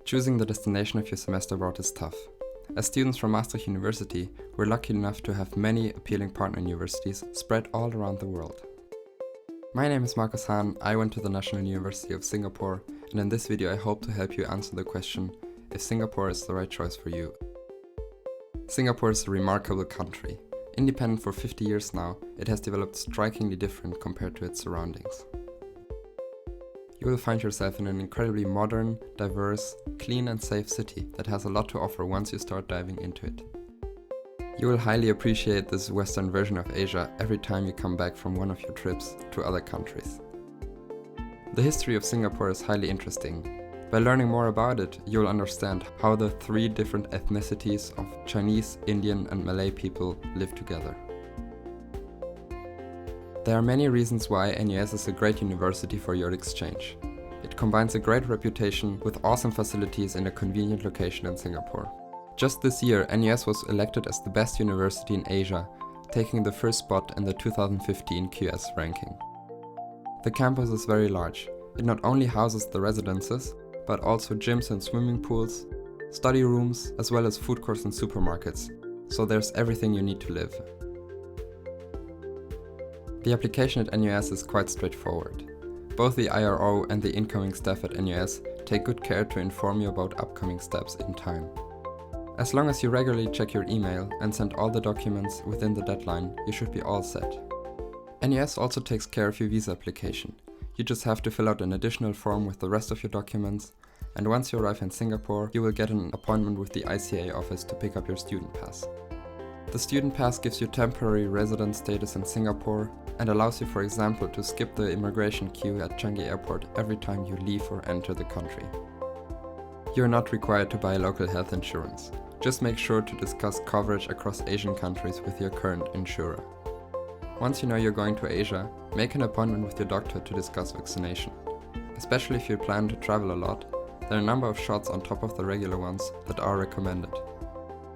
Choosing the destination of your semester abroad is tough. As students from Maastricht University, we're lucky enough to have many appealing partner universities spread all around the world. My name is Markus Hahn, I went to the National University of Singapore, and in this video I hope to help you answer the question if Singapore is the right choice for you. Singapore is a remarkable country. Independent for 50 years now, it has developed strikingly different compared to its surroundings. You will find yourself in an incredibly modern, diverse, clean and safe city that has a lot to offer once you start diving into it. You will highly appreciate this Western version of Asia every time you come back from one of your trips to other countries. The history of Singapore is highly interesting. By learning more about it, you will understand how the three different ethnicities of Chinese, Indian and Malay people live together. There are many reasons why NUS is a great university for your exchange. It combines a great reputation with awesome facilities in a convenient location in Singapore. Just this year, NUS was elected as the best university in Asia, taking the first spot in the 2015 QS ranking. The campus is very large. It not only houses the residences, but also gyms and swimming pools, study rooms, as well as food courts and supermarkets, so there's everything you need to live. The application at NUS is quite straightforward. Both the IRO and the incoming staff at NUS take good care to inform you about upcoming steps in time. As long as you regularly check your email and send all the documents within the deadline, you should be all set. NUS also takes care of your visa application. You just have to fill out an additional form with the rest of your documents, and once you arrive in Singapore, you will get an appointment with the ICA office to pick up your student pass. The student pass gives you temporary resident status in Singapore and allows you, for example, to skip the immigration queue at Changi Airport every time you leave or enter the country. You are not required to buy local health insurance. Just make sure to discuss coverage across Asian countries with your current insurer. Once you know you're going to Asia, make an appointment with your doctor to discuss vaccination. Especially if you plan to travel a lot, there are a number of shots on top of the regular ones that are recommended.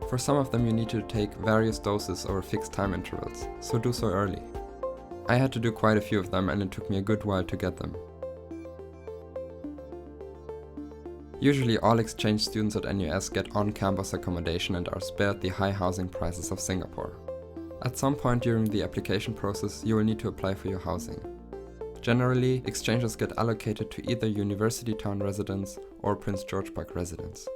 For some of them you need to take various doses over fixed time intervals, so do so early. I had to do quite a few of them and it took me a good while to get them. Usually all exchange students at NUS get on-campus accommodation and are spared the high housing prices of Singapore. At some point during the application process you will need to apply for your housing. Generally, exchanges get allocated to either University Town residents or Prince George Park residents.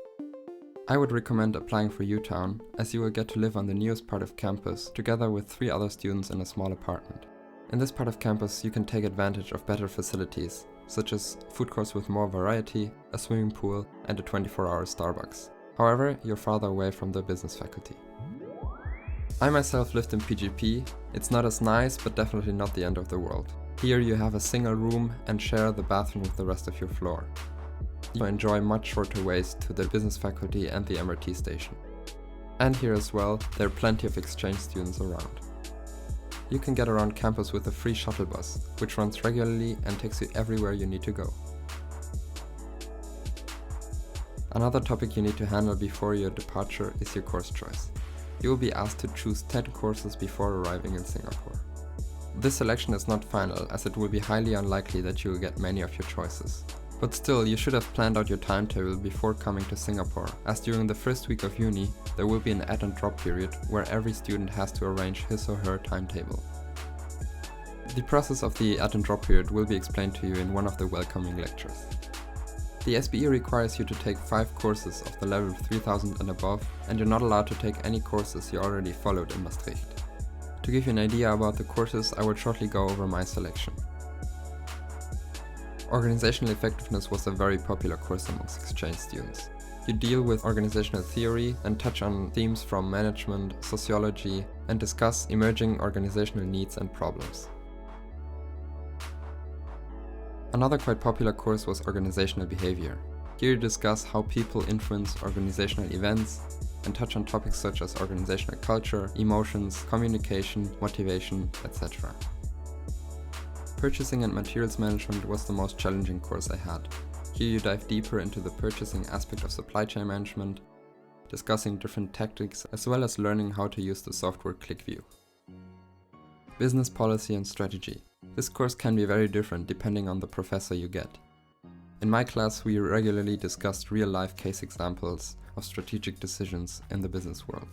I would recommend applying for U-Town, as you will get to live on the newest part of campus together with 3 other students in a small apartment. In this part of campus you can take advantage of better facilities, such as food courts with more variety, a swimming pool and a 24-hour Starbucks. However, you're farther away from the business faculty. I myself lived in PGP. It's not as nice, but definitely not the end of the world. Here you have a single room and share the bathroom with the rest of your floor. You enjoy much shorter ways to the business faculty and the MRT station. And here as well, there are plenty of exchange students around. You can get around campus with a free shuttle bus, which runs regularly and takes you everywhere you need to go. Another topic you need to handle before your departure is your course choice. You will be asked to choose 10 courses before arriving in Singapore. This selection is not final, as it will be highly unlikely that you will get many of your choices. But still, you should have planned out your timetable before coming to Singapore, as during the first week of uni, there will be an add and drop period where every student has to arrange his or her timetable. The process of the add and drop period will be explained to you in one of the welcoming lectures. The SBE requires you to take 5 courses of the level 3000 and above, and you're not allowed to take any courses you already followed in Maastricht. To give you an idea about the courses, I will shortly go over my selection. Organizational effectiveness was a very popular course amongst exchange students. You deal with organizational theory and touch on themes from management, sociology, and discuss emerging organizational needs and problems. Another quite popular course was organizational behavior. Here you discuss how people influence organizational events and touch on topics such as organizational culture, emotions, communication, motivation, etc. Purchasing and materials management was the most challenging course I had. Here you dive deeper into the purchasing aspect of supply chain management, discussing different tactics as well as learning how to use the software ClickView. Business policy and strategy. This course can be very different depending on the professor you get. In my class, we regularly discussed real-life case examples of strategic decisions in the business world.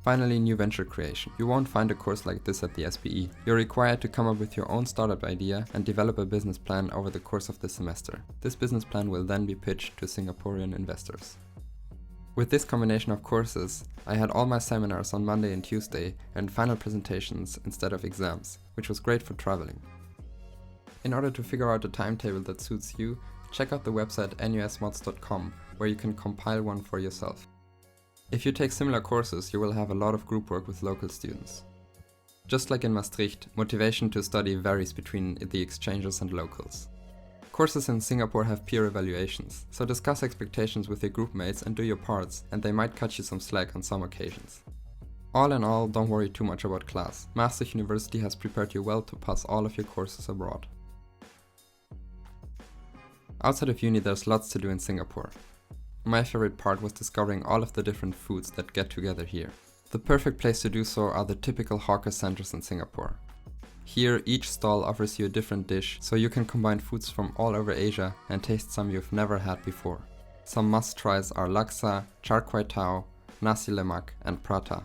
Finally, new venture creation. You won't find a course like this at the SPE. You're required to come up with your own startup idea and develop a business plan over the course of the semester. This business plan will then be pitched to Singaporean investors. With this combination of courses, I had all my seminars on Monday and Tuesday and final presentations instead of exams, which was great for traveling. In order to figure out a timetable that suits you, check out the website nusmods.com, where you can compile one for yourself. If you take similar courses, you will have a lot of group work with local students. Just like in Maastricht, motivation to study varies between the exchangers and locals. Courses in Singapore have peer evaluations, so discuss expectations with your group mates and do your parts, and they might cut you some slack on some occasions. All in all, don't worry too much about class. Maastricht University has prepared you well to pass all of your courses abroad. Outside of uni, there's lots to do in Singapore. My favorite part was discovering all of the different foods that get together here. The perfect place to do so are the typical hawker centers in Singapore. Here, each stall offers you a different dish, so you can combine foods from all over Asia and taste some you've never had before. Some must-tries are laksa, char kway teow, nasi lemak, and prata.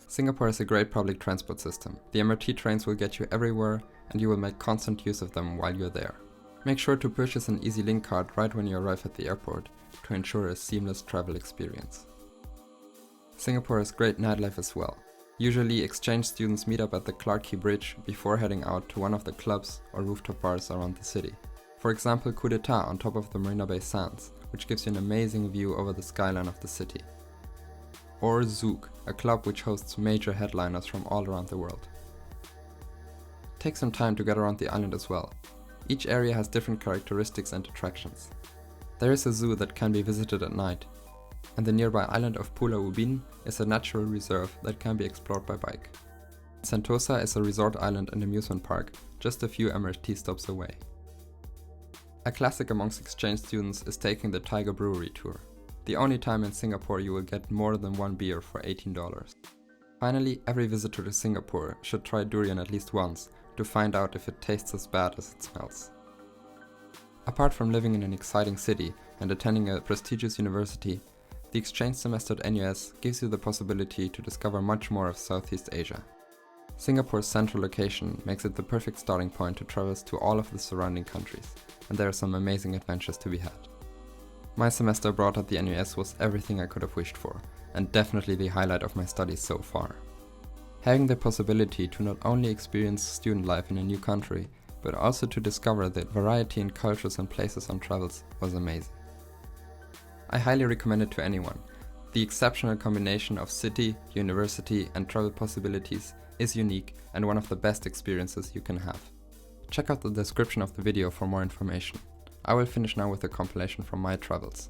Singapore has a great public transport system. The MRT trains will get you everywhere, and you will make constant use of them while you're there. Make sure to purchase an EZ-Link card right when you arrive at the airport to ensure a seamless travel experience. Singapore has great nightlife as well. Usually, exchange students meet up at the Clarke Quay Bridge before heading out to one of the clubs or rooftop bars around the city. For example, Coup d'etat on top of the Marina Bay Sands, which gives you an amazing view over the skyline of the city. Or Zouk, a club which hosts major headliners from all around the world. Take some time to get around the island as well. Each area has different characteristics and attractions. There is a zoo that can be visited at night, and the nearby island of Pulau Ubin is a natural reserve that can be explored by bike. Sentosa is a resort island and amusement park, just a few MRT stops away. A classic amongst exchange students is taking the Tiger Brewery tour. The only time in Singapore you will get more than one beer for $18. Finally, every visitor to Singapore should try durian at least once to find out if it tastes as bad as it smells. Apart from living in an exciting city and attending a prestigious university, the exchange semester at NUS gives you the possibility to discover much more of Southeast Asia. Singapore's central location makes it the perfect starting point to travel to all of the surrounding countries, and there are some amazing adventures to be had. My semester abroad at the NUS was everything I could have wished for, and definitely the highlight of my studies so far. Having the possibility to not only experience student life in a new country, but also to discover the variety in cultures and places on travels was amazing. I highly recommend it to anyone. The exceptional combination of city, university, and travel possibilities is unique and one of the best experiences you can have. Check out the description of the video for more information. I will finish now with a compilation from my travels.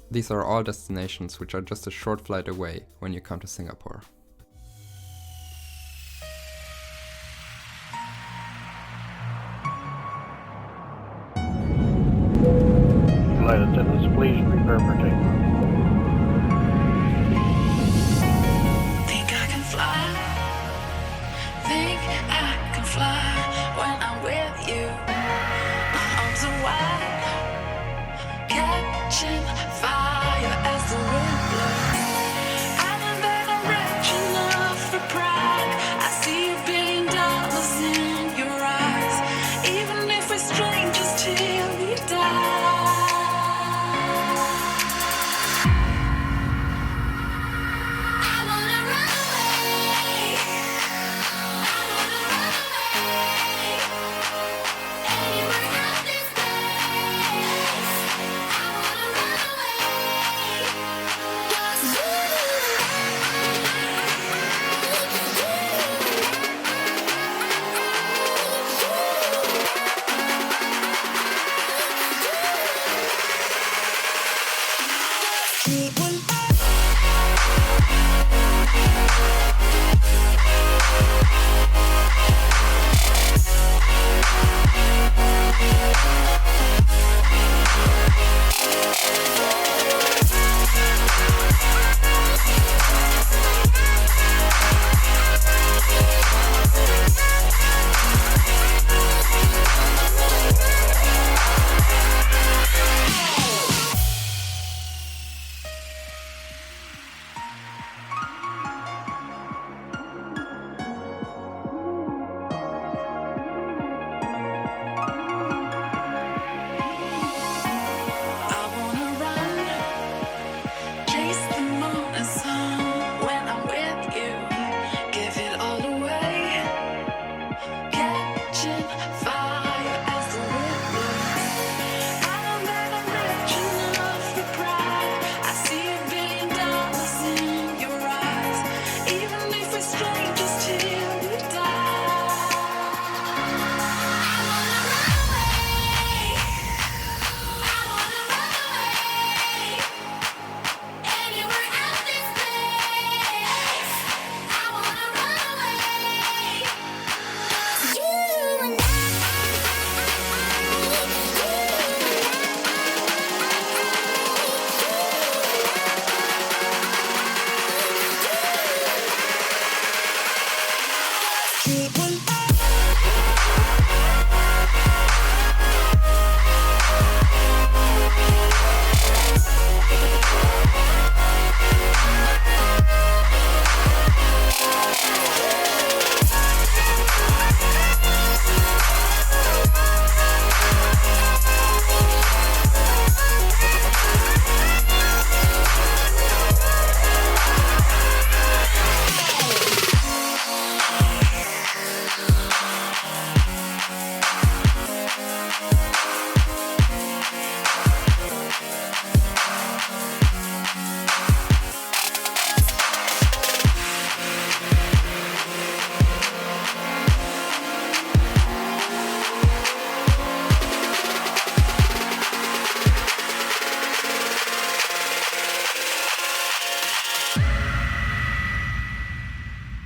These are all destinations which are just a short flight away when you come to Singapore. Flight attendants, please prepare for takeoff. Think I can fly. Think I can fly when I'm with you. My arms are wide, catching fire.